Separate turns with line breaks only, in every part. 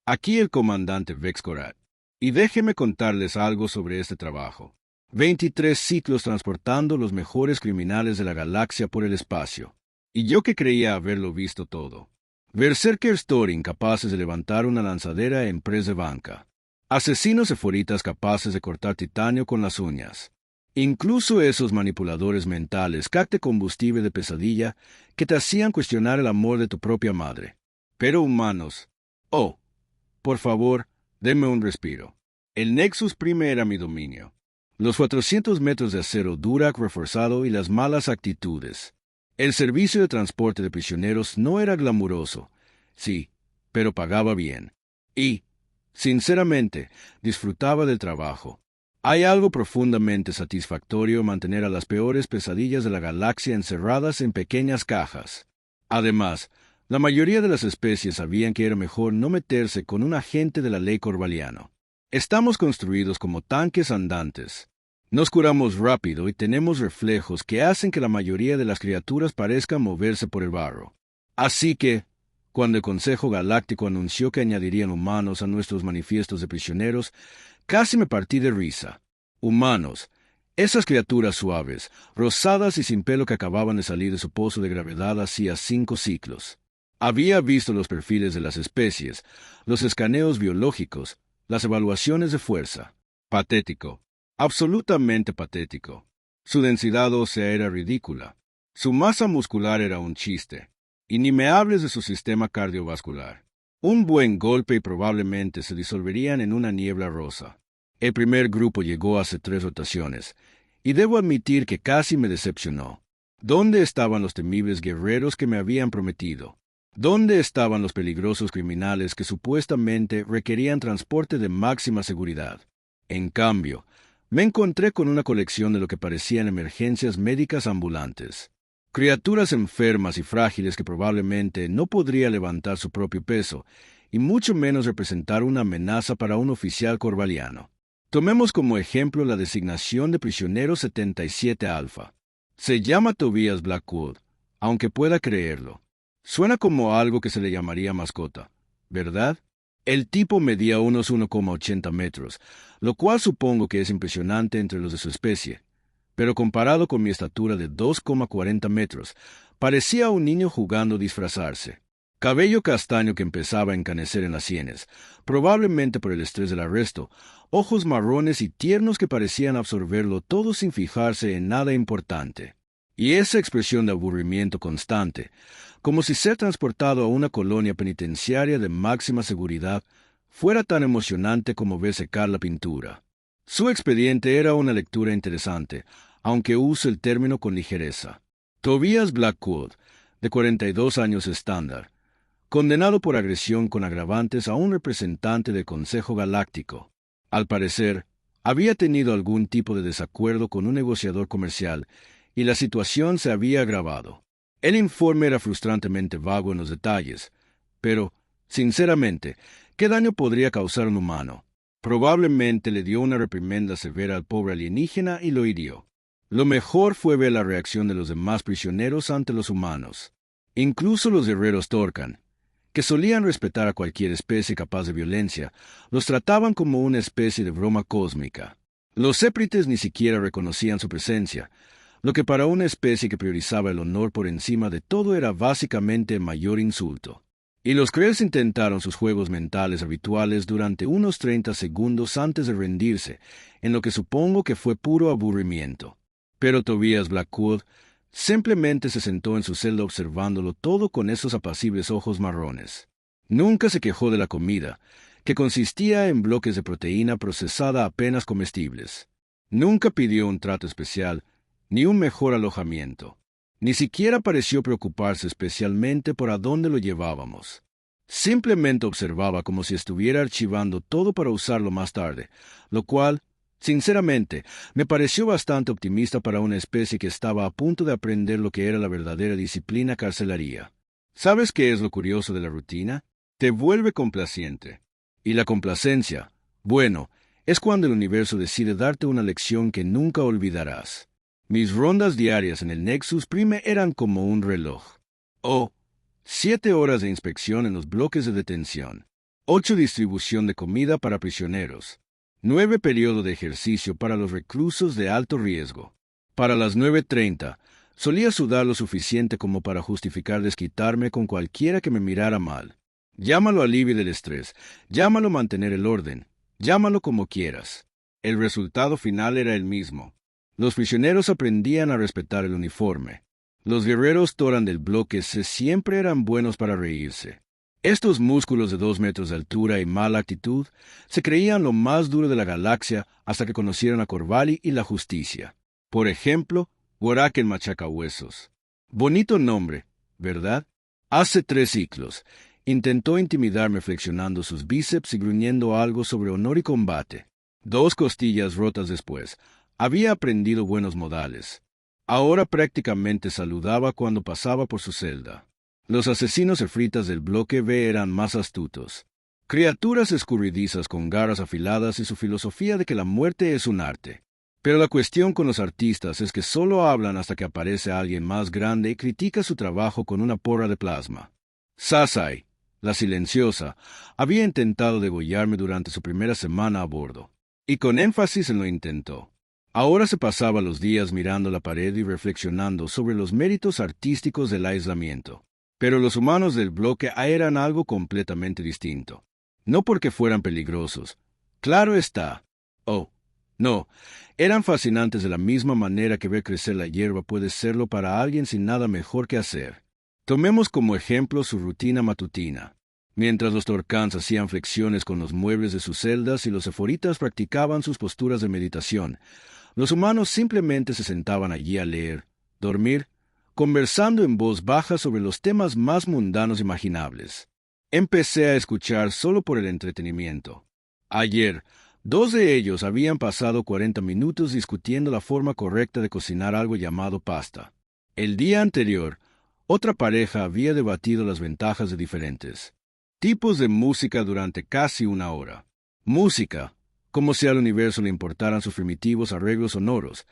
Aquí el comandante Vex Corat. Y déjeme contarles algo sobre este trabajo. 23 ciclos transportando los mejores criminales de la galaxia por el espacio. Y yo que creía haberlo visto todo. Berserker Store incapaces de levantar una lanzadera en press de banca. Asesinos eforitas capaces de cortar titanio con las uñas. Incluso esos manipuladores mentales, cacte combustible de pesadilla, que te hacían cuestionar el amor de tu propia madre. Pero humanos. Oh, por favor, denme un respiro. El Nexus Prime era mi dominio. Los 400 metros de acero Durac reforzado y las malas actitudes. El servicio de transporte de prisioneros no era glamuroso, sí, pero pagaba bien. Y, sinceramente, disfrutaba del trabajo. Hay algo profundamente satisfactorio en mantener a las peores pesadillas de la galaxia encerradas en pequeñas cajas. Además, la mayoría de las especies sabían que era mejor no meterse con un agente de la ley Corvaliano. Estamos construidos como tanques andantes. Nos curamos rápido y tenemos reflejos que hacen que la mayoría de las criaturas parezcan moverse por el barro. Así que, cuando el Consejo Galáctico anunció que añadirían humanos a nuestros manifiestos de prisioneros, casi me partí de risa. Humanos, esas criaturas suaves, rosadas y sin pelo que acababan de salir de su pozo de gravedad hacía 5 ciclos. Había visto los perfiles de las especies, los escaneos biológicos, las evaluaciones de fuerza. Patético. Absolutamente patético. Su densidad ósea era ridícula. Su masa muscular era un chiste. Y ni me hables de su sistema cardiovascular. Un buen golpe y probablemente se disolverían en una niebla rosa. El primer grupo llegó hace 3 rotaciones, y debo admitir que casi me decepcionó. ¿Dónde estaban los temibles guerreros que me habían prometido? ¿Dónde estaban los peligrosos criminales que supuestamente requerían transporte de máxima seguridad? En cambio, me encontré con una colección de lo que parecían emergencias médicas ambulantes. Criaturas enfermas y frágiles que probablemente no podría levantar su propio peso, y mucho menos representar una amenaza para un oficial corvaliano. Tomemos como ejemplo la designación de prisionero 77 Alpha. Se llama Tobias Blackwood, aunque pueda creerlo. Suena como algo que se le llamaría mascota, ¿verdad? El tipo medía unos 1,80 metros, lo cual supongo que es impresionante entre los de su especie, pero comparado con mi estatura de 2,40 metros, parecía un niño jugando a disfrazarse. Cabello castaño que empezaba a encanecer en las sienes, probablemente por el estrés del arresto, ojos marrones y tiernos que parecían absorberlo todo sin fijarse en nada importante. Y esa expresión de aburrimiento constante, como si ser transportado a una colonia penitenciaria de máxima seguridad fuera tan emocionante como ver secar la pintura. Su expediente era una lectura interesante, aunque use el término con ligereza. Tobias Blackwood, de 42 años estándar, condenado por agresión con agravantes a un representante del Consejo Galáctico. Al parecer, había tenido algún tipo de desacuerdo con un negociador comercial, y la situación se había agravado. El informe era frustrantemente vago en los detalles, pero, sinceramente, ¿qué daño podría causar un humano? Probablemente le dio una reprimenda severa al pobre alienígena y lo hirió. Lo mejor fue ver la reacción de los demás prisioneros ante los humanos. Incluso los guerreros Torcan, que solían respetar a cualquier especie capaz de violencia, los trataban como una especie de broma cósmica. Los séprites ni siquiera reconocían su presencia, lo que para una especie que priorizaba el honor por encima de todo era básicamente el mayor insulto. Y los Krells intentaron sus juegos mentales habituales durante unos 30 segundos antes de rendirse, en lo que supongo que fue puro aburrimiento. Pero Tobias Blackwood simplemente se sentó en su celda observándolo todo con esos apacibles ojos marrones. Nunca se quejó de la comida, que consistía en bloques de proteína procesada apenas comestibles. Nunca pidió un trato especial, ni un mejor alojamiento. Ni siquiera pareció preocuparse especialmente por a dónde lo llevábamos. Simplemente observaba como si estuviera archivando todo para usarlo más tarde, lo cual, sinceramente, me pareció bastante optimista para una especie que estaba a punto de aprender lo que era la verdadera disciplina carcelaria. ¿Sabes qué es lo curioso de la rutina? Te vuelve complaciente. Y la complacencia, bueno, es cuando el universo decide darte una lección que nunca olvidarás. Mis rondas diarias en el Nexus Prime eran como un reloj. 7 horas de inspección en los bloques de detención. 8 distribución de comida para prisioneros. 9 periodo de ejercicio para los reclusos de alto riesgo. Para las 9:30, solía sudar lo suficiente como para justificar desquitarme con cualquiera que me mirara mal. Llámalo alivio del estrés, llámalo mantener el orden, llámalo como quieras. El resultado final era el mismo. Los prisioneros aprendían a respetar el uniforme. Los guerreros Toran del bloque C siempre eran buenos para reírse. Estos músculos de 2 metros de altura y mala actitud se creían lo más duro de la galaxia hasta que conocieron a Corvali y la justicia. Por ejemplo, Gorak el Machacahuesos. Bonito nombre, ¿verdad? Hace 3 ciclos. Intentó intimidarme flexionando sus bíceps y gruñendo algo sobre honor y combate. 2 costillas rotas después. Había aprendido buenos modales. Ahora prácticamente saludaba cuando pasaba por su celda. Los asesinos efritas del bloque B eran más astutos. Criaturas escurridizas con garras afiladas y su filosofía de que la muerte es un arte. Pero la cuestión con los artistas es que solo hablan hasta que aparece alguien más grande y critica su trabajo con una porra de plasma. Sasai, la silenciosa, había intentado degollarme durante su primera semana a bordo. Y con énfasis lo intentó. Ahora se pasaba los días mirando la pared y reflexionando sobre los méritos artísticos del aislamiento. Pero los humanos del bloque A eran algo completamente distinto. No porque fueran peligrosos. Claro está. Oh, no. Eran fascinantes de la misma manera que ver crecer la hierba puede serlo para alguien sin nada mejor que hacer. Tomemos como ejemplo su rutina matutina. Mientras los Torcans hacían flexiones con los muebles de sus celdas y los eforitas practicaban sus posturas de meditación, los humanos simplemente se sentaban allí a leer, dormir, conversando en voz baja sobre los temas más mundanos imaginables. Empecé a escuchar solo por el entretenimiento. Ayer, 2 de ellos habían pasado 40 minutos discutiendo la forma correcta de cocinar algo llamado pasta. El día anterior, otra pareja había debatido las ventajas de diferentes tipos de música durante casi 1 hora. Música, como si al universo le importaran sus primitivos arreglos sonoros,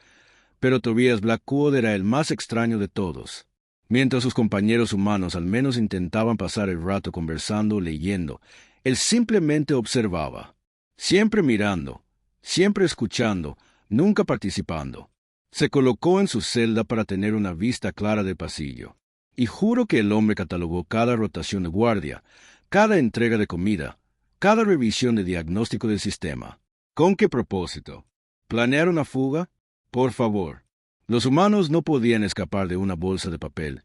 pero Tobias Blackwood era el más extraño de todos. Mientras sus compañeros humanos al menos intentaban pasar el rato conversando o leyendo, él simplemente observaba. Siempre mirando, siempre escuchando, nunca participando. Se colocó en su celda para tener una vista clara del pasillo. Y juro que el hombre catalogó cada rotación de guardia, cada entrega de comida, cada revisión de diagnóstico del sistema. ¿Con qué propósito? ¿Planear una fuga? Por favor. Los humanos no podían escapar de una bolsa de papel,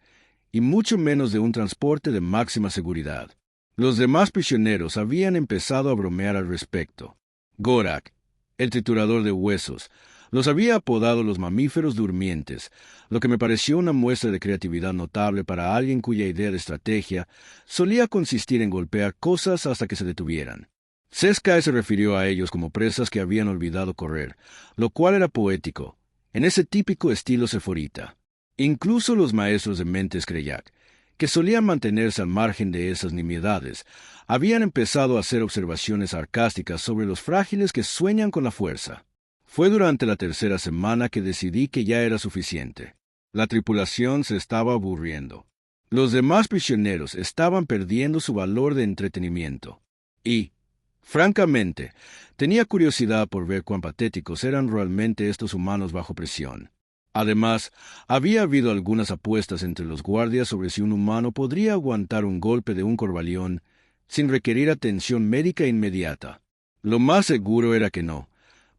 y mucho menos de un transporte de máxima seguridad. Los demás prisioneros habían empezado a bromear al respecto. Gorak, el triturador de huesos, los había apodado los mamíferos durmientes, lo que me pareció una muestra de creatividad notable para alguien cuya idea de estrategia solía consistir en golpear cosas hasta que se detuvieran. Seskai se refirió a ellos como presas que habían olvidado correr, lo cual era poético, en ese típico estilo seforita. Incluso los maestros de mentes Kreyak, que solían mantenerse al margen de esas nimiedades, habían empezado a hacer observaciones sarcásticas sobre los frágiles que sueñan con la fuerza. Fue durante la 3ª semana que decidí que ya era suficiente. La tripulación se estaba aburriendo. Los demás prisioneros estaban perdiendo su valor de entretenimiento. Y, francamente, tenía curiosidad por ver cuán patéticos eran realmente estos humanos bajo presión. Además, había habido algunas apuestas entre los guardias sobre si un humano podría aguantar un golpe de un corvalión sin requerir atención médica inmediata. Lo más seguro era que no,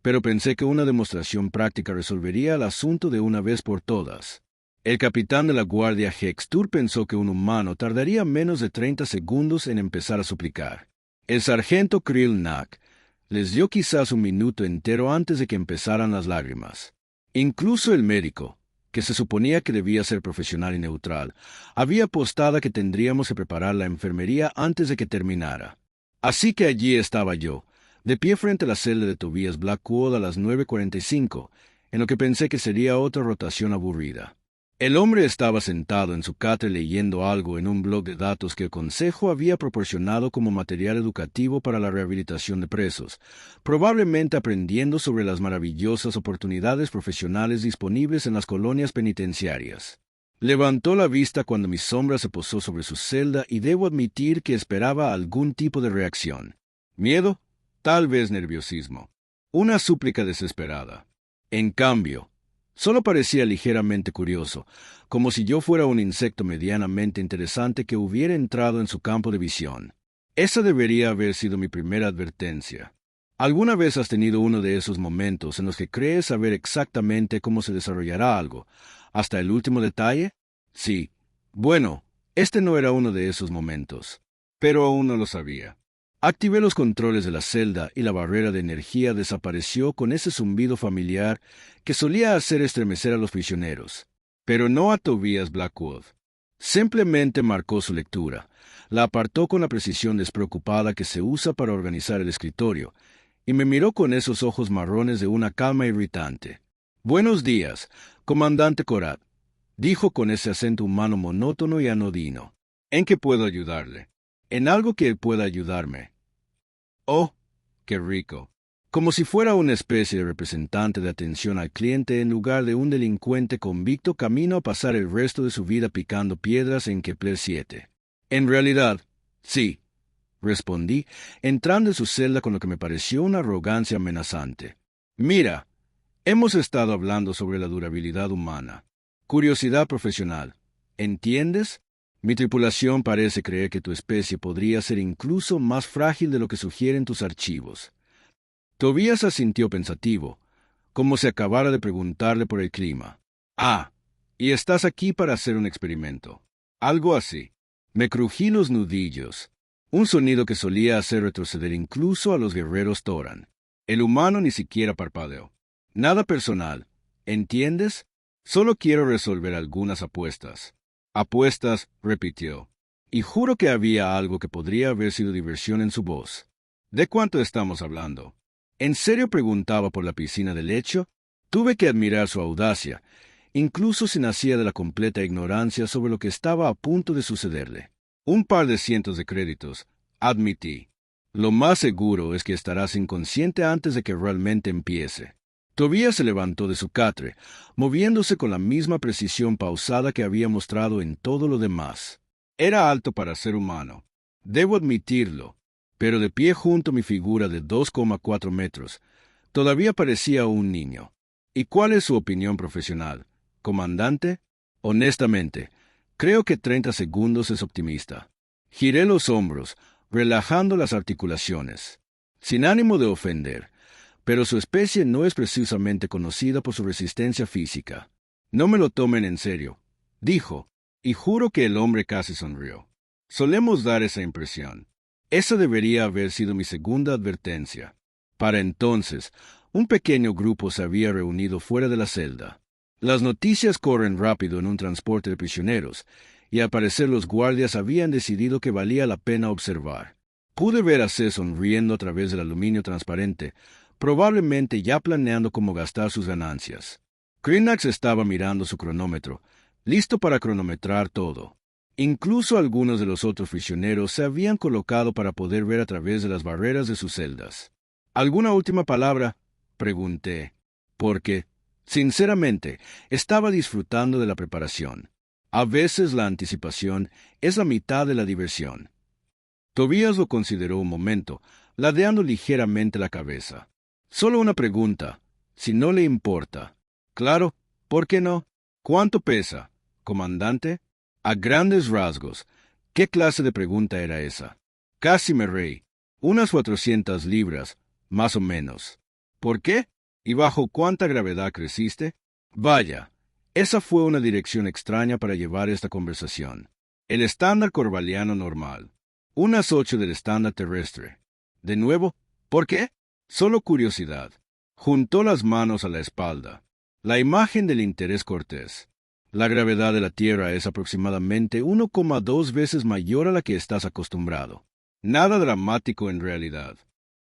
pero pensé que una demostración práctica resolvería el asunto de una vez por todas. El capitán de la guardia Hextur pensó que un humano tardaría menos de 30 segundos en empezar a suplicar. El sargento Krill Nak les dio quizás un minuto entero antes de que empezaran las lágrimas. Incluso el médico, que se suponía que debía ser profesional y neutral, había apostado a que tendríamos que preparar la enfermería antes de que terminara. Así que allí estaba yo, de pie frente a la celda de Tobias Blackwood a las 9:45, en lo que pensé que sería otra rotación aburrida. El hombre estaba sentado en su catre leyendo algo en un blog de datos que el Consejo había proporcionado como material educativo para la rehabilitación de presos, probablemente aprendiendo sobre las maravillosas oportunidades profesionales disponibles en las colonias penitenciarias. Levantó la vista cuando mi sombra se posó sobre su celda y debo admitir que esperaba algún tipo de reacción. Miedo, tal vez nerviosismo. Una súplica desesperada. En cambio, solo parecía ligeramente curioso, como si yo fuera un insecto medianamente interesante que hubiera entrado en su campo de visión. Esa debería haber sido mi primera advertencia. ¿Alguna vez has tenido uno de esos momentos en los que crees saber exactamente cómo se desarrollará algo, hasta el último detalle? Sí. Bueno, este no era uno de esos momentos, pero aún no lo sabía. Activé los controles de la celda y la barrera de energía desapareció con ese zumbido familiar que solía hacer estremecer a los prisioneros. Pero no a Tobias Blackwood. Simplemente marcó su lectura, la apartó con la precisión despreocupada que se usa para organizar el escritorio, y me miró con esos ojos marrones de una calma irritante. «Buenos días, comandante Korat», dijo con ese acento humano monótono y anodino. «¿En qué puedo ayudarle? En algo que pueda ayudarme». «Oh, qué rico». Como si fuera una especie de representante de atención al cliente en lugar de un delincuente convicto camino a pasar el resto de su vida picando piedras en Kepler 7. «En realidad, sí», respondí, entrando en su celda con lo que me pareció una arrogancia amenazante. «Mira, hemos estado hablando sobre la durabilidad humana. Curiosidad profesional. ¿Entiendes? Mi tripulación parece creer que tu especie podría ser incluso más frágil de lo que sugieren tus archivos». Tobías asintió pensativo, como si acabara de preguntarle por el clima. «Ah, y estás aquí para hacer un experimento». Algo así. Me crují los nudillos, un sonido que solía hacer retroceder incluso a los guerreros Toran. El humano ni siquiera parpadeó. «Nada personal, ¿entiendes? Solo quiero resolver algunas apuestas». «Apuestas», repitió, y juro que había algo que podría haber sido diversión en su voz. «¿De cuánto estamos hablando?» ¿En serio preguntaba por la piscina del hecho? Tuve que admirar su audacia, incluso si nacía de la completa ignorancia sobre lo que estaba a punto de sucederle. «Un par de cientos de créditos», admití. «Lo más seguro es que estarás inconsciente antes de que realmente empiece». Tobías se levantó de su catre, moviéndose con la misma precisión pausada que había mostrado en todo lo demás. Era alto para ser humano, debo admitirlo, pero de pie junto a mi figura de 2,4 metros, todavía parecía un niño. «¿Y cuál es su opinión profesional, comandante?» «Honestamente, creo que 30 segundos es optimista». Giré los hombros, relajando las articulaciones. Sin ánimo de ofender, pero su especie no es precisamente conocida por su resistencia física. «No me lo tomen en serio», dijo, y juro que el hombre casi sonrió. «Solemos dar esa impresión». Esa debería haber sido mi segunda advertencia. Para entonces, un pequeño grupo se había reunido fuera de la celda. Las noticias corren rápido en un transporte de prisioneros, y al parecer los guardias habían decidido que valía la pena observar. Pude ver a C sonriendo a través del aluminio transparente, probablemente ya planeando cómo gastar sus ganancias. Krinax estaba mirando su cronómetro, listo para cronometrar todo. Incluso algunos de los otros prisioneros se habían colocado para poder ver a través de las barreras de sus celdas. «¿Alguna última palabra?», pregunté, porque, sinceramente, estaba disfrutando de la preparación. A veces la anticipación es la mitad de la diversión. Tobías lo consideró un momento, ladeando ligeramente la cabeza. «Solo una pregunta, si no le importa». «Claro, ¿por qué no? ¿Cuánto pesa, comandante?» A grandes rasgos, ¿qué clase de pregunta era esa? Casi me reí. «Unas 400 libras, más o menos». «¿Por qué? ¿Y bajo cuánta gravedad creciste?» Vaya, esa fue una dirección extraña para llevar esta conversación. «El estándar corvaliano normal. Unas 8 del estándar terrestre». De nuevo, ¿por qué? Solo curiosidad. Juntó las manos a la espalda. La imagen del interés cortés. «La gravedad de la Tierra es aproximadamente 1,2 veces mayor a la que estás acostumbrado. Nada dramático en realidad.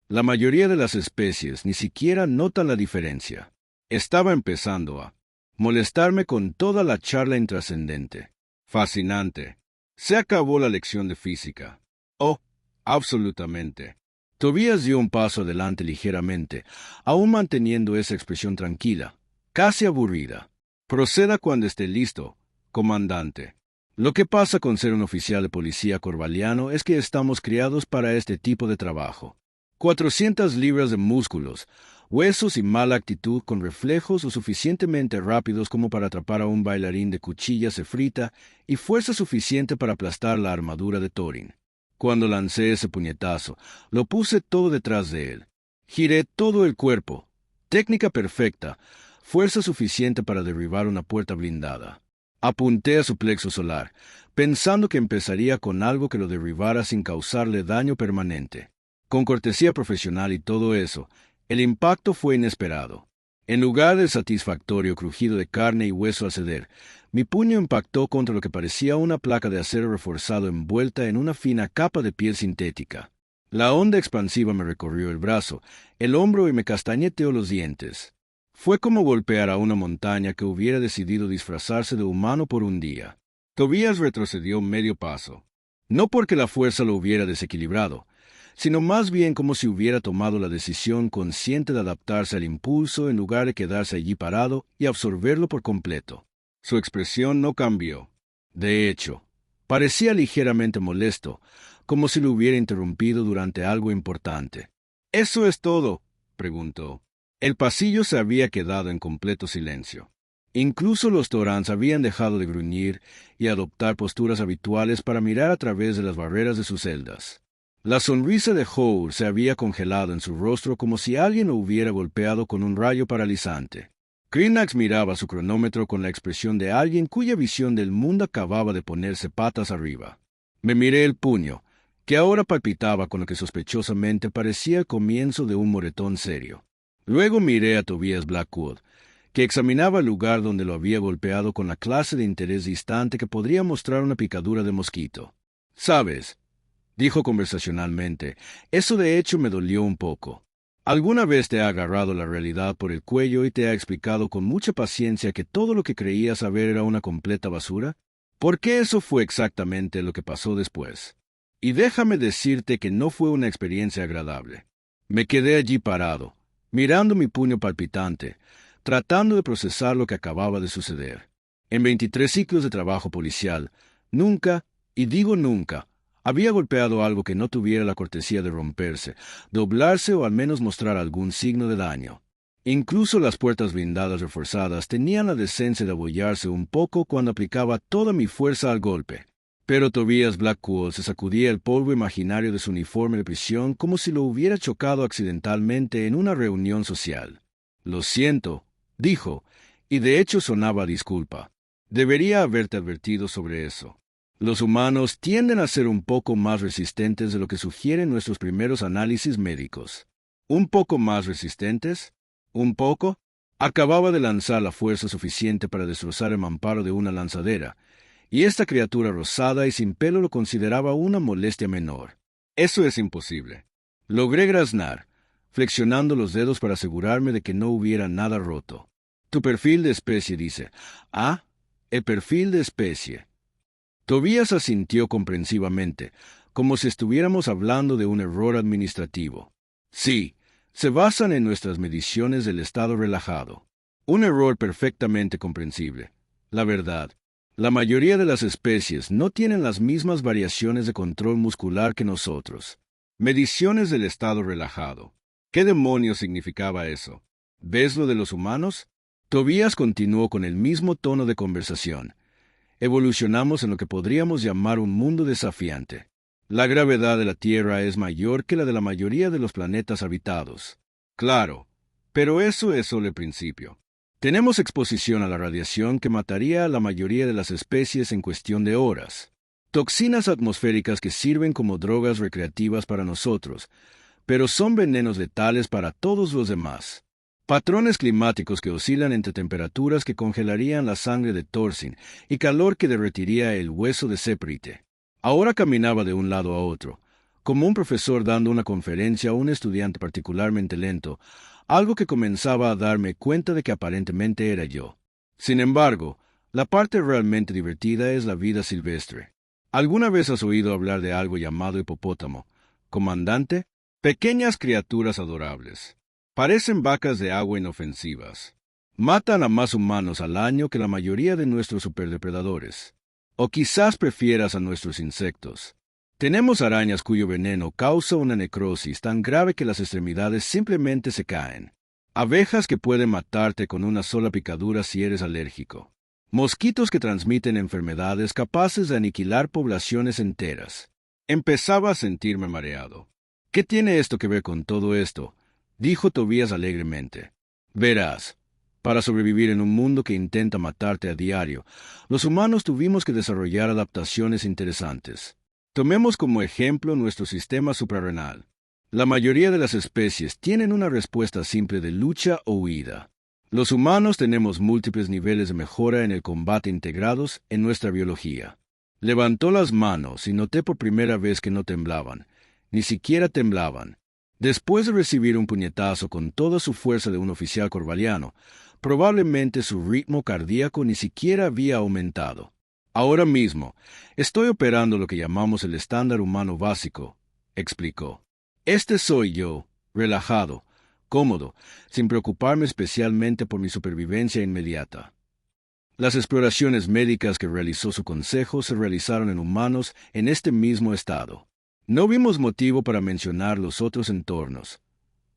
La mayoría de las especies ni siquiera notan la diferencia». Estaba empezando a molestarme con toda la charla intrascendente. Fascinante. Se acabó la lección de física. «Oh, absolutamente». Tobías dio un paso adelante ligeramente, aún manteniendo esa expresión tranquila, casi aburrida. «Proceda cuando esté listo, Comandante. Lo que pasa con ser un oficial de policía corvaliano es que estamos criados para este tipo de trabajo. 400 libras de músculos, huesos y mala actitud con reflejos lo suficientemente rápidos como para atrapar a un bailarín de cuchilla sefrita y fuerza suficiente para aplastar la armadura de Thorin. Cuando lancé ese puñetazo, lo puse todo detrás de él. Giré todo el cuerpo. Técnica perfecta, fuerza suficiente para derribar una puerta blindada. Apunté a su plexo solar, pensando que empezaría con algo que lo derribara sin causarle daño permanente. Con cortesía profesional y todo eso, el impacto fue inesperado. En lugar del satisfactorio crujido de carne y hueso al ceder, mi puño impactó contra lo que parecía una placa de acero reforzado envuelta en una fina capa de piel sintética. La onda expansiva me recorrió el brazo, el hombro y me castañeteó los dientes. Fue como golpear a una montaña que hubiera decidido disfrazarse de humano por un día. Tobías retrocedió medio paso. No porque la fuerza lo hubiera desequilibrado, sino más bien como si hubiera tomado la decisión consciente de adaptarse al impulso en lugar de quedarse allí parado y absorberlo por completo. Su expresión no cambió. De hecho, parecía ligeramente molesto, como si lo hubiera interrumpido durante algo importante. —¿Eso es todo? —preguntó. El pasillo se había quedado en completo silencio. Incluso los Torrans habían dejado de gruñir y adoptar posturas habituales para mirar a través de las barreras de sus celdas. La sonrisa de Howe se había congelado en su rostro como si alguien lo hubiera golpeado con un rayo paralizante. Krinax miraba su cronómetro con la expresión de alguien cuya visión del mundo acababa de ponerse patas arriba. Me miré el puño, que ahora palpitaba con lo que sospechosamente parecía el comienzo de un moretón serio. Luego miré a Tobias Blackwood, que examinaba el lugar donde lo había golpeado con la clase de interés distante que podría mostrar una picadura de mosquito. «¿Sabes?», dijo conversacionalmente, «eso de hecho me dolió un poco. ¿Alguna vez te ha agarrado la realidad por el cuello y te ha explicado con mucha paciencia que todo lo que creías saber era una completa basura? Porque eso fue exactamente lo que pasó después. Y déjame decirte que no fue una experiencia agradable. Me quedé allí parado, mirando mi puño palpitante, tratando de procesar lo que acababa de suceder. En 23 ciclos de trabajo policial, nunca, y digo nunca, había golpeado algo que no tuviera la cortesía de romperse, doblarse o al menos mostrar algún signo de daño. Incluso las puertas blindadas reforzadas tenían la decencia de abollarse un poco cuando aplicaba toda mi fuerza al golpe. Pero Tobias Blackwood se sacudía el polvo imaginario de su uniforme de prisión como si lo hubiera chocado accidentalmente en una reunión social. «Lo siento», dijo, y de hecho sonaba a disculpa. «Debería haberte advertido sobre eso. Los humanos tienden a ser un poco más resistentes de lo que sugieren nuestros primeros análisis médicos». ¿Un poco más resistentes? ¿Un poco? Acababa de lanzar la fuerza suficiente para destrozar el mamparo de una lanzadera, y esta criatura rosada y sin pelo lo consideraba una molestia menor. «Eso es imposible». Logré graznar, flexionando los dedos para asegurarme de que no hubiera nada roto. «Tu perfil de especie», dice. «Ah, el perfil de especie». Tobías asintió comprensivamente, como si estuviéramos hablando de un error administrativo. «Sí, se basan en nuestras mediciones del estado relajado. Un error perfectamente comprensible. La verdad, la mayoría de las especies no tienen las mismas variaciones de control muscular que nosotros. Mediciones del estado relajado. ¿Qué demonios significaba eso? ¿Ves lo de los humanos?» Tobías continuó con el mismo tono de conversación. «Evolucionamos en lo que podríamos llamar un mundo desafiante. La gravedad de la Tierra es mayor que la de la mayoría de los planetas habitados. Claro, pero eso es solo el principio. Tenemos exposición a la radiación que mataría a la mayoría de las especies en cuestión de horas. Toxinas atmosféricas que sirven como drogas recreativas para nosotros, pero son venenos letales para todos los demás. Patrones climáticos que oscilan entre temperaturas que congelarían la sangre de Thorsin y calor que derretiría el hueso de Seprite. Ahora caminaba de un lado a otro, como un profesor dando una conferencia a un estudiante particularmente lento, algo que comenzaba a darme cuenta de que aparentemente era yo. Sin embargo, la parte realmente divertida es la vida silvestre. ¿Alguna vez has oído hablar de algo llamado hipopótamo, comandante? Pequeñas criaturas adorables. Parecen vacas de agua inofensivas. Matan a más humanos al año que la mayoría de nuestros superdepredadores. O quizás prefieras a nuestros insectos. Tenemos arañas cuyo veneno causa una necrosis tan grave que las extremidades simplemente se caen. Abejas que pueden matarte con una sola picadura si eres alérgico. Mosquitos que transmiten enfermedades capaces de aniquilar poblaciones enteras. Empezaba a sentirme mareado. ¿Qué tiene esto que ver con todo esto?, dijo Tobías alegremente. Verás, para sobrevivir en un mundo que intenta matarte a diario, los humanos tuvimos que desarrollar adaptaciones interesantes. Tomemos como ejemplo nuestro sistema suprarrenal. La mayoría de las especies tienen una respuesta simple de lucha o huida. Los humanos tenemos múltiples niveles de mejora en el combate integrados en nuestra biología. Levantó las manos y noté por primera vez que no temblaban, ni siquiera temblaban. Después de recibir un puñetazo con toda su fuerza de un oficial corvaliano, probablemente su ritmo cardíaco ni siquiera había aumentado. Ahora mismo, estoy operando lo que llamamos el estándar humano básico, explicó. Este soy yo, relajado, cómodo, sin preocuparme especialmente por mi supervivencia inmediata. Las exploraciones médicas que realizó su consejo se realizaron en humanos en este mismo estado. No vimos motivo para mencionar los otros entornos.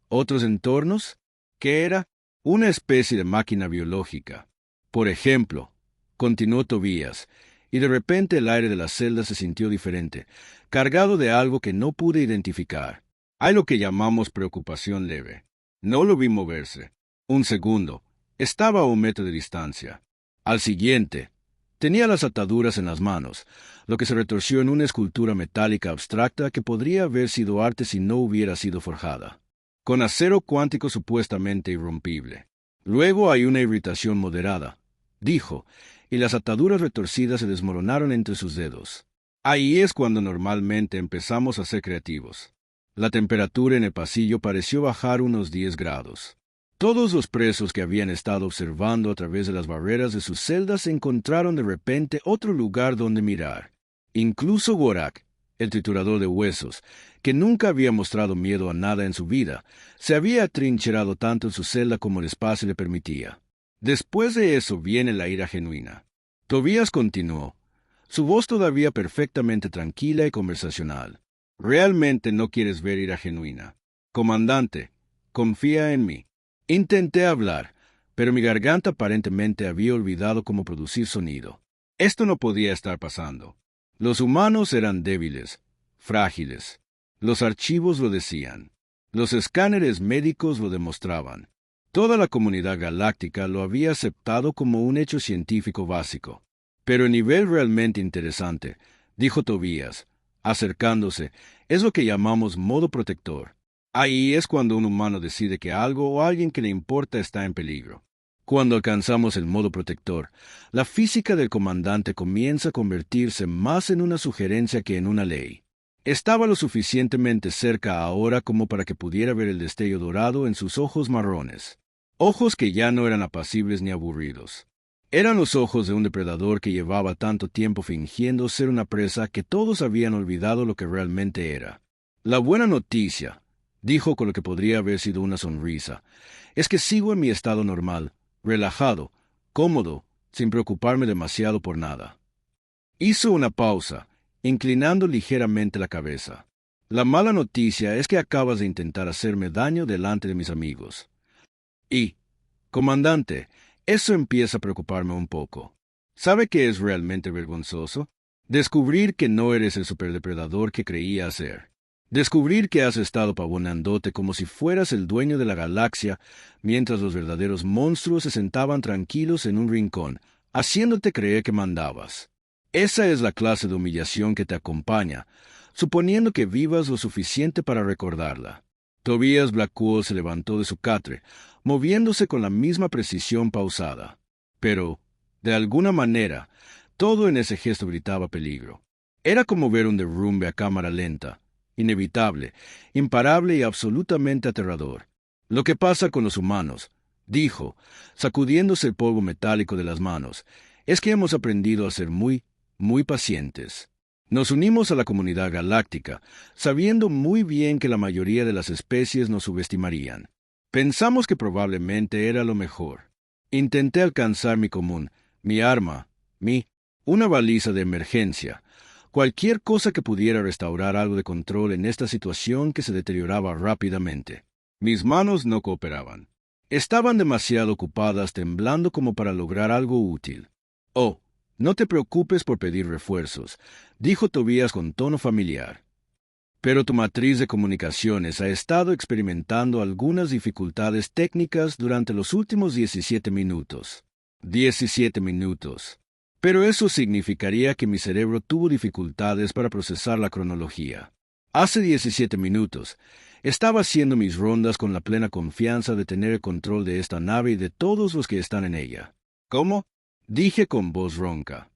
¿Otros entornos? ¿Qué era? Una especie de máquina biológica. Por ejemplo, continuó Tobías, y de repente el aire de la celda se sintió diferente, cargado de algo que no pude identificar. Hay lo que llamamos preocupación leve. No lo vi moverse. Un segundo. Estaba a 1 metro de distancia. Al siguiente, tenía las ataduras en las manos, lo que se retorció en una escultura metálica abstracta que podría haber sido arte si no hubiera sido forjada, con acero cuántico supuestamente irrompible. Luego hay una irritación moderada, dijo, y las ataduras retorcidas se desmoronaron entre sus dedos. Ahí es cuando normalmente empezamos a ser creativos. La temperatura en el pasillo pareció bajar unos 10 grados. Todos los presos que habían estado observando a través de las barreras de sus celdas encontraron de repente otro lugar donde mirar. Incluso Gorak, el triturador de huesos, que nunca había mostrado miedo a nada en su vida, se había atrincherado tanto en su celda como el espacio le permitía. Después de eso viene la ira genuina. Tobías continuó, su voz todavía perfectamente tranquila y conversacional. Realmente no quieres ver ira genuina. Comandante, confía en mí. Intenté hablar, pero mi garganta aparentemente había olvidado cómo producir sonido. Esto no podía estar pasando. Los humanos eran débiles, frágiles. Los archivos lo decían. Los escáneres médicos lo demostraban. Toda la comunidad galáctica lo había aceptado como un hecho científico básico. Pero el nivel realmente interesante, dijo Tobías, acercándose, es lo que llamamos modo protector. Ahí es cuando un humano decide que algo o alguien que le importa está en peligro. Cuando alcanzamos el modo protector, la física del comandante comienza a convertirse más en una sugerencia que en una ley. Estaba lo suficientemente cerca ahora como para que pudiera ver el destello dorado en sus ojos marrones. Ojos que ya no eran apacibles ni aburridos. Eran los ojos de un depredador que llevaba tanto tiempo fingiendo ser una presa que todos habían olvidado lo que realmente era. La buena noticia, dijo con lo que podría haber sido una sonrisa, es que sigo en mi estado normal, relajado, cómodo, sin preocuparme demasiado por nada. Hizo una pausa, inclinando ligeramente la cabeza. La mala noticia es que acabas de intentar hacerme daño delante de mis amigos. Y, comandante, eso empieza a preocuparme un poco. ¿Sabe qué es realmente vergonzoso? Descubrir que no eres el superdepredador que creía ser. Descubrir que has estado pavonándote como si fueras el dueño de la galaxia, mientras los verdaderos monstruos se sentaban tranquilos en un rincón, haciéndote creer que mandabas. Esa es la clase de humillación que te acompaña, suponiendo que vivas lo suficiente para recordarla. Tobías Blackwood se levantó de su catre, moviéndose con la misma precisión pausada. Pero, de alguna manera, todo en ese gesto gritaba peligro. Era como ver un derrumbe a cámara lenta, inevitable, imparable y absolutamente aterrador. Lo que pasa con los humanos, dijo, sacudiéndose el polvo metálico de las manos, es que hemos aprendido a ser muy pacientes. Nos unimos a la comunidad galáctica, sabiendo muy bien que la mayoría de las especies nos subestimarían. Pensamos que probablemente era lo mejor. Intenté alcanzar mi común, mi arma, una baliza de emergencia, cualquier cosa que pudiera restaurar algo de control en esta situación que se deterioraba rápidamente. Mis manos no cooperaban. Estaban demasiado ocupadas temblando como para lograr algo útil. Oh, no te preocupes por pedir refuerzos, dijo Tobías con tono familiar. Pero tu matriz de comunicaciones ha estado experimentando algunas dificultades técnicas durante los últimos 17 minutos. 17 minutos. Pero eso significaría que mi cerebro tuvo dificultades para procesar la cronología. Hace 17 minutos, estaba haciendo mis rondas con la plena confianza de tener el control de esta nave y de todos los que están en ella. ¿Cómo? Dije con voz ronca.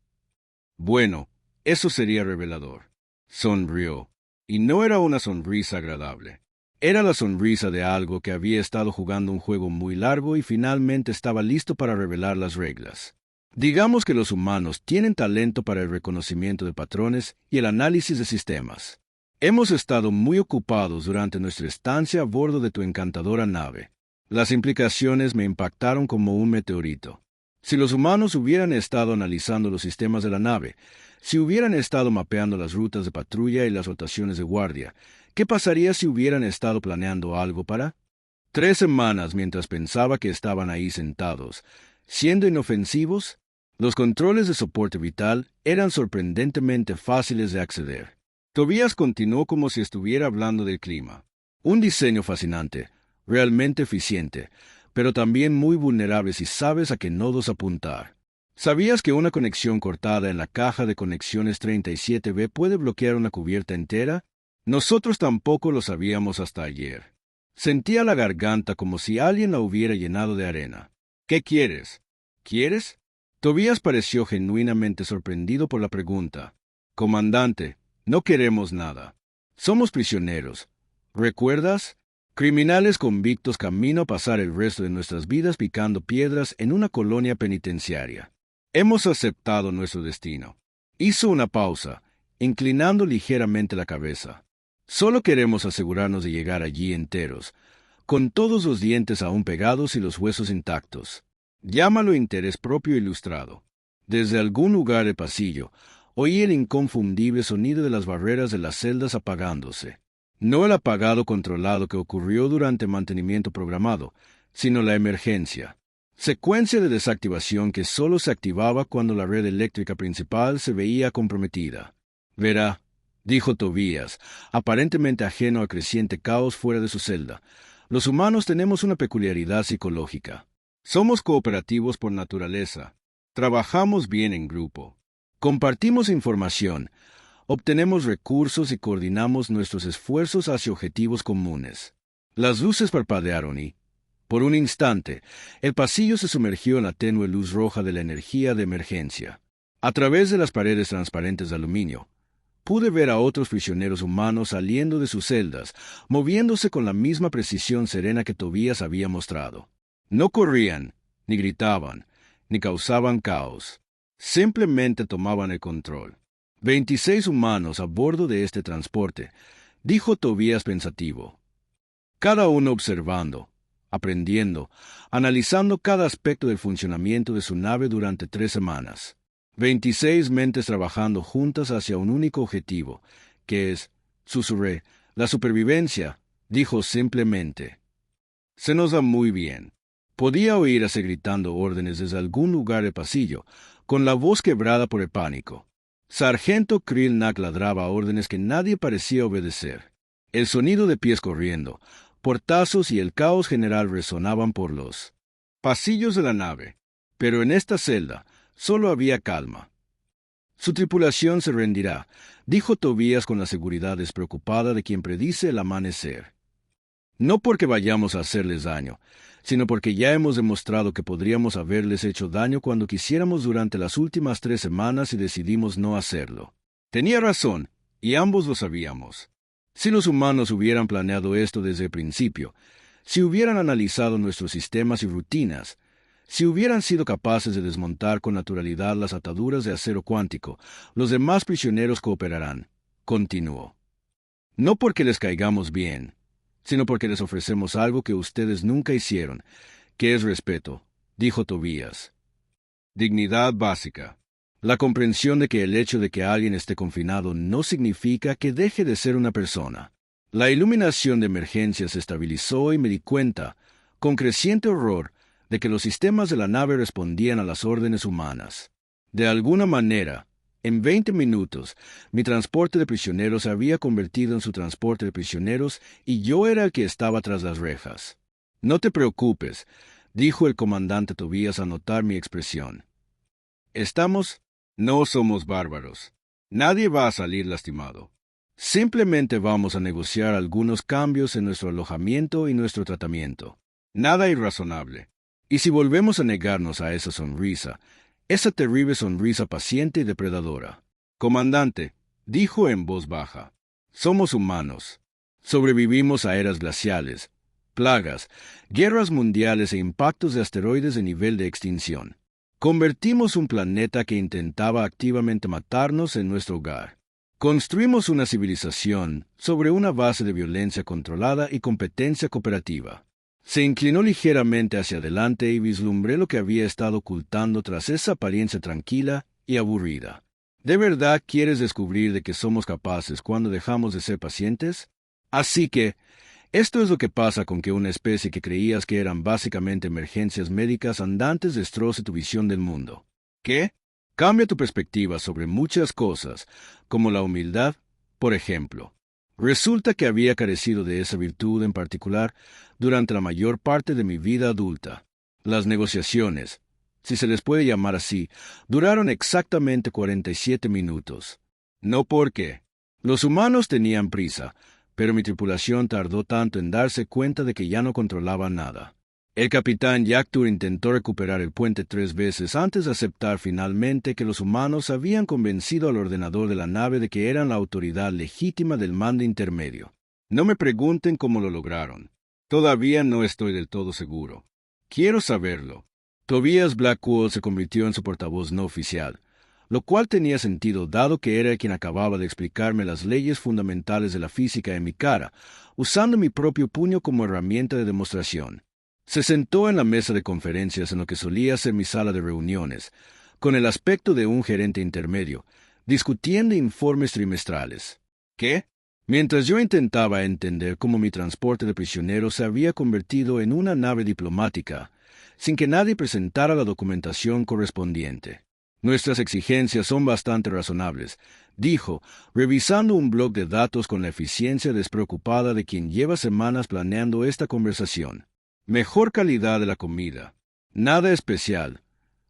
Bueno, eso sería revelador. Sonrió. Y no era una sonrisa agradable. Era la sonrisa de algo que había estado jugando un juego muy largo y finalmente estaba listo para revelar las reglas. Digamos que los humanos tienen talento para el reconocimiento de patrones y el análisis de sistemas. Hemos estado muy ocupados durante nuestra estancia a bordo de tu encantadora nave. Las implicaciones me impactaron como un meteorito. Si los humanos hubieran estado analizando los sistemas de la nave, si hubieran estado mapeando las rutas de patrulla y las rotaciones de guardia, ¿qué pasaría si hubieran estado planeando algo para? 3 semanas mientras pensaba que estaban ahí sentados, siendo inofensivos, los controles de soporte vital eran sorprendentemente fáciles de acceder. Tobías continuó como si estuviera hablando del clima. Un diseño fascinante, realmente eficiente, pero también muy vulnerable si sabes a qué nodos apuntar. ¿Sabías que una conexión cortada en la caja de conexiones 37B puede bloquear una cubierta entera? Nosotros tampoco lo sabíamos hasta ayer. Sentía la garganta como si alguien la hubiera llenado de arena. ¿Qué quieres? ¿Quieres? Tobías pareció genuinamente sorprendido por la pregunta. Comandante, no queremos nada. Somos prisioneros. ¿Recuerdas? Criminales convictos camino a pasar el resto de nuestras vidas picando piedras en una colonia penitenciaria. Hemos aceptado nuestro destino. Hizo una pausa, inclinando ligeramente la cabeza. Solo queremos asegurarnos de llegar allí enteros, con todos los dientes aún pegados y los huesos intactos. Llámalo interés propio ilustrado. Desde algún lugar del pasillo, oí el inconfundible sonido de las barreras de las celdas apagándose. No el apagado controlado que ocurrió durante mantenimiento programado, sino la emergencia. Secuencia de desactivación que solo se activaba cuando la red eléctrica principal se veía comprometida. Verá, dijo Tobías, aparentemente ajeno al creciente caos fuera de su celda, los humanos tenemos una peculiaridad psicológica. Somos cooperativos por naturaleza. Trabajamos bien en grupo. Compartimos información. Obtenemos recursos y coordinamos nuestros esfuerzos hacia objetivos comunes. Las luces parpadearon y, por un instante, el pasillo se sumergió en la tenue luz roja de la energía de emergencia. A través de las paredes transparentes de aluminio, pude ver a otros prisioneros humanos saliendo de sus celdas, moviéndose con la misma precisión serena que Tobías había mostrado. No corrían, ni gritaban, ni causaban caos. Simplemente tomaban el control. 26 humanos a bordo de este transporte, dijo Tobías pensativo. Cada uno observando, aprendiendo, analizando cada aspecto del funcionamiento de su nave durante 3 semanas. 26 mentes trabajando juntas hacia un único objetivo, que es, susurré, la supervivencia, dijo simplemente. Se nos da muy bien. Podía oírse gritando órdenes desde algún lugar del pasillo, con la voz quebrada por el pánico. Sargento Krillnak ladraba órdenes que nadie parecía obedecer. El sonido de pies corriendo, portazos y el caos general resonaban por los pasillos de la nave. Pero en esta celda solo había calma. Su tripulación se rendirá, dijo Tobías con la seguridad despreocupada de quien predice el amanecer. No porque vayamos a hacerles daño, sino porque ya hemos demostrado que podríamos haberles hecho daño cuando quisiéramos durante las últimas 3 semanas y decidimos no hacerlo. Tenía razón, y ambos lo sabíamos. Si los humanos hubieran planeado esto desde el principio, si hubieran analizado nuestros sistemas y rutinas, si hubieran sido capaces de desmontar con naturalidad las ataduras de acero cuántico, los demás prisioneros cooperarán, continuó. No porque les caigamos bien, sino porque les ofrecemos algo que ustedes nunca hicieron, que es respeto, dijo Tobías. Dignidad básica. La comprensión de que el hecho de que alguien esté confinado no significa que deje de ser una persona. La iluminación de emergencia se estabilizó y me di cuenta, con creciente horror, de que los sistemas de la nave respondían a las órdenes humanas. De alguna manera, en 20 minutos, mi transporte de prisioneros se había convertido en su transporte de prisioneros y yo era el que estaba tras las rejas. No te preocupes, dijo el comandante Tobías al notar mi expresión. No somos bárbaros. Nadie va a salir lastimado. Simplemente vamos a negociar algunos cambios en nuestro alojamiento y nuestro tratamiento. Nada irrazonable. Y si volvemos a negarnos a esa sonrisa, esa terrible sonrisa paciente y depredadora. Comandante, dijo en voz baja, somos humanos. Sobrevivimos a eras glaciales, plagas, guerras mundiales e impactos de asteroides de nivel de extinción. Convertimos un planeta que intentaba activamente matarnos en nuestro hogar. Construimos una civilización sobre una base de violencia controlada y competencia cooperativa. Se inclinó ligeramente hacia adelante y vislumbré lo que había estado ocultando tras esa apariencia tranquila y aburrida. ¿De verdad quieres descubrir de qué somos capaces cuando dejamos de ser pacientes? Así que, esto es lo que pasa con que una especie que creías que eran básicamente emergencias médicas andantes destroce tu visión del mundo. ¿Qué? Cambia tu perspectiva sobre muchas cosas, como la humildad, por ejemplo. Resulta que había carecido de esa virtud en particular durante la mayor parte de mi vida adulta. Las negociaciones, si se les puede llamar así, duraron exactamente 47 minutos. No porque los humanos tenían prisa, pero mi tripulación tardó tanto en darse cuenta de que ya no controlaba nada. El capitán Yaktur intentó recuperar el puente 3 veces antes de aceptar finalmente que los humanos habían convencido al ordenador de la nave de que eran la autoridad legítima del mando intermedio. No me pregunten cómo lo lograron. Todavía no estoy del todo seguro. Quiero saberlo. Tobias Blackwell se convirtió en su portavoz no oficial, lo cual tenía sentido dado que era quien acababa de explicarme las leyes fundamentales de la física en mi cara, usando mi propio puño como herramienta de demostración. Se sentó en la mesa de conferencias en lo que solía ser mi sala de reuniones, con el aspecto de un gerente intermedio, discutiendo informes trimestrales. ¿Qué? Mientras yo intentaba entender cómo mi transporte de prisioneros se había convertido en una nave diplomática, sin que nadie presentara la documentación correspondiente. Nuestras exigencias son bastante razonables, dijo, revisando un bloc de datos con la eficiencia despreocupada de quien lleva semanas planeando esta conversación. Mejor calidad de la comida. Nada especial.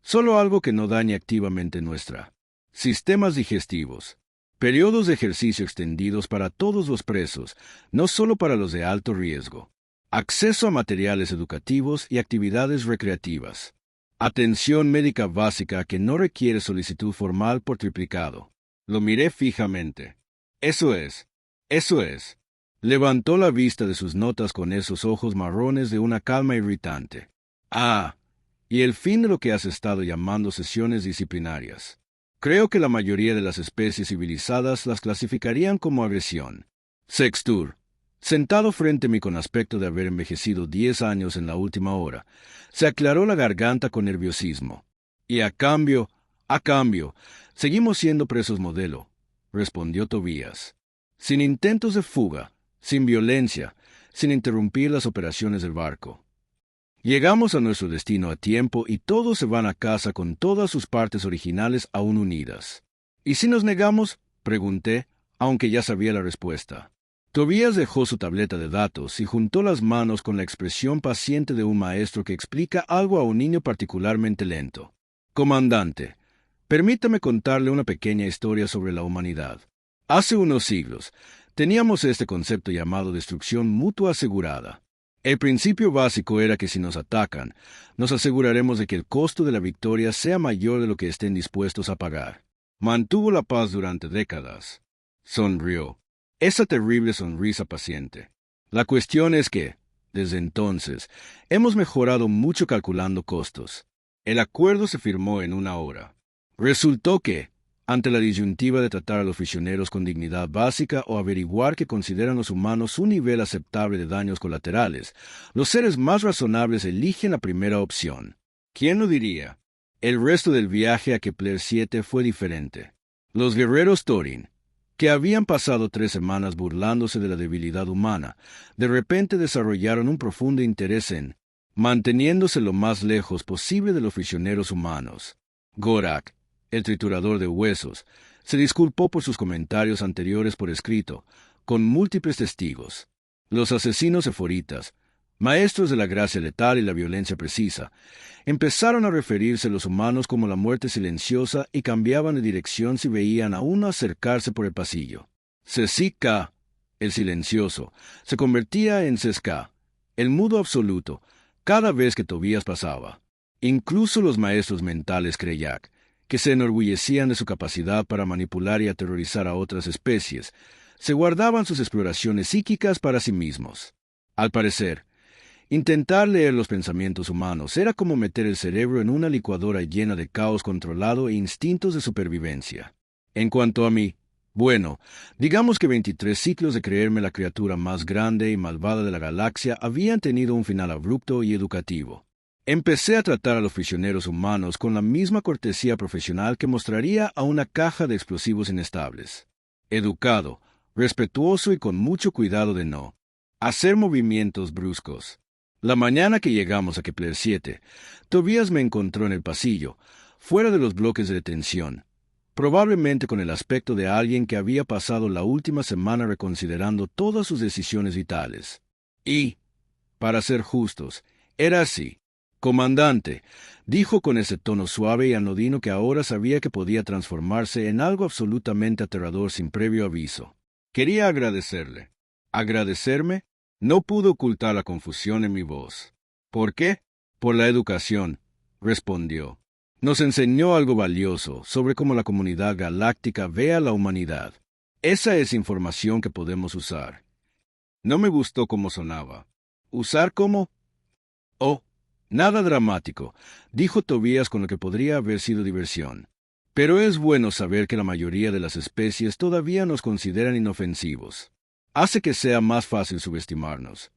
Solo algo que no dañe activamente nuestra. Sistemas digestivos. Periodos de ejercicio extendidos para todos los presos, no solo para los de alto riesgo. Acceso a materiales educativos y actividades recreativas. Atención médica básica que no requiere solicitud formal por triplicado. Lo miré fijamente. Eso es. Levantó la vista de sus notas con esos ojos marrones de una calma irritante. Ah, y el fin de lo que has estado llamando sesiones disciplinarias. Creo que la mayoría de las especies civilizadas las clasificarían como agresión. Sextur, sentado frente a mí con aspecto de haber envejecido 10 años en la última hora, se aclaró la garganta con nerviosismo. Y a cambio, seguimos siendo presos modelo, respondió Tobías. Sin intentos de fuga, sin violencia, sin interrumpir las operaciones del barco. Llegamos a nuestro destino a tiempo y todos se van a casa con todas sus partes originales aún unidas. ¿Y si nos negamos? Pregunté, aunque ya sabía la respuesta. Tobías dejó su tableta de datos y juntó las manos con la expresión paciente de un maestro que explica algo a un niño particularmente lento. Comandante, permítame contarle una pequeña historia sobre la humanidad. Hace unos siglos, teníamos este concepto llamado destrucción mutua asegurada. El principio básico era que si nos atacan, nos aseguraremos de que el costo de la victoria sea mayor de lo que estén dispuestos a pagar. Mantuvo la paz durante décadas. Sonrió. Esa terrible sonrisa paciente. La cuestión es que, desde entonces, hemos mejorado mucho calculando costos. El acuerdo se firmó en 1 hora. Resultó que, ante la disyuntiva de tratar a los prisioneros con dignidad básica o averiguar que consideran los humanos un nivel aceptable de daños colaterales, los seres más razonables eligen la primera opción. ¿Quién lo diría? El resto del viaje a Kepler 7 fue diferente. Los guerreros Thorin, que habían pasado 3 semanas burlándose de la debilidad humana, de repente desarrollaron un profundo interés en manteniéndose lo más lejos posible de los prisioneros humanos. Gorak, el triturador de huesos, se disculpó por sus comentarios anteriores por escrito, con múltiples testigos. Los asesinos eforitas, maestros de la gracia letal y la violencia precisa, empezaron a referirse a los humanos como la muerte silenciosa y cambiaban de dirección si veían a uno acercarse por el pasillo. Sesika, el silencioso, se convertía en Seska, el mudo absoluto, cada vez que Tobías pasaba. Incluso los maestros mentales Kreyak, que se enorgullecían de su capacidad para manipular y aterrorizar a otras especies, se guardaban sus exploraciones psíquicas para sí mismos. Al parecer, intentar leer los pensamientos humanos era como meter el cerebro en una licuadora llena de caos controlado e instintos de supervivencia. En cuanto a mí, bueno, digamos que 23 ciclos de creerme la criatura más grande y malvada de la galaxia habían tenido un final abrupto y educativo. Empecé a tratar a los prisioneros humanos con la misma cortesía profesional que mostraría a una caja de explosivos inestables. Educado, respetuoso y con mucho cuidado de no hacer movimientos bruscos. La mañana que llegamos a Kepler 7, Tobías me encontró en el pasillo, fuera de los bloques de detención, probablemente con el aspecto de alguien que había pasado la última semana reconsiderando todas sus decisiones vitales. Y, para ser justos, era así. Comandante, dijo con ese tono suave y anodino que ahora sabía que podía transformarse en algo absolutamente aterrador sin previo aviso. Quería agradecerle. ¿Agradecerme? No pude ocultar la confusión en mi voz. ¿Por qué? Por la educación, respondió. Nos enseñó algo valioso sobre cómo la comunidad galáctica ve a la humanidad. Esa es información que podemos usar. No me gustó cómo sonaba. ¿Usar cómo? Oh, nada dramático, dijo Tobías con lo que podría haber sido diversión. Pero es bueno saber que la mayoría de las especies todavía nos consideran inofensivos. Hace que sea más fácil subestimarnos.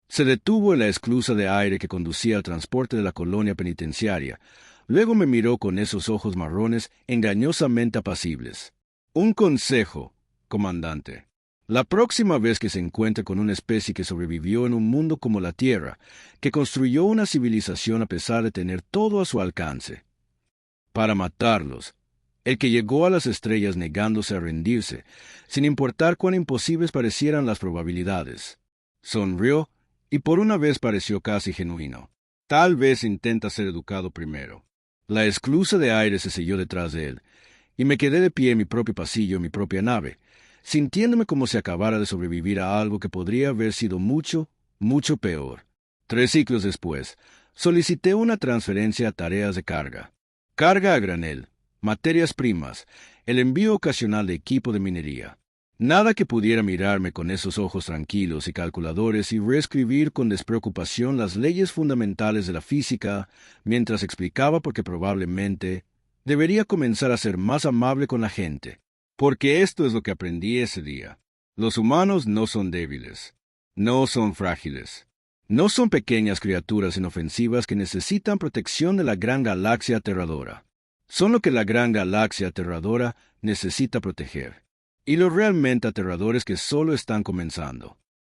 Se detuvo en la esclusa de aire que conducía al transporte de la colonia penitenciaria. Luego me miró con esos ojos marrones engañosamente apacibles. Un consejo, comandante. La próxima vez que se encuentre con una especie que sobrevivió en un mundo como la Tierra, que construyó una civilización a pesar de tener todo a su alcance, para matarlos, el que llegó a las estrellas negándose a rendirse, sin importar cuán imposibles parecieran las probabilidades. Sonrió y por una vez pareció casi genuino. Tal vez intenta ser educado primero. La esclusa de aire se selló detrás de él, y me quedé de pie en mi propio pasillo, en mi propia nave, sintiéndome como si acabara de sobrevivir a algo que podría haber sido mucho, mucho peor. 3 ciclos después, solicité una transferencia a tareas de carga. Carga a granel, materias primas, el envío ocasional de equipo de minería. Nada que pudiera mirarme con esos ojos tranquilos y calculadores y reescribir con despreocupación las leyes fundamentales de la física, mientras explicaba por qué probablemente debería comenzar a ser más amable con la gente. Porque esto es lo que aprendí ese día. Los humanos no son débiles, no son frágiles, no son pequeñas criaturas inofensivas que necesitan protección de la gran galaxia aterradora. Son lo que la gran galaxia aterradora necesita proteger. Y los realmente aterradores que solo están comenzando.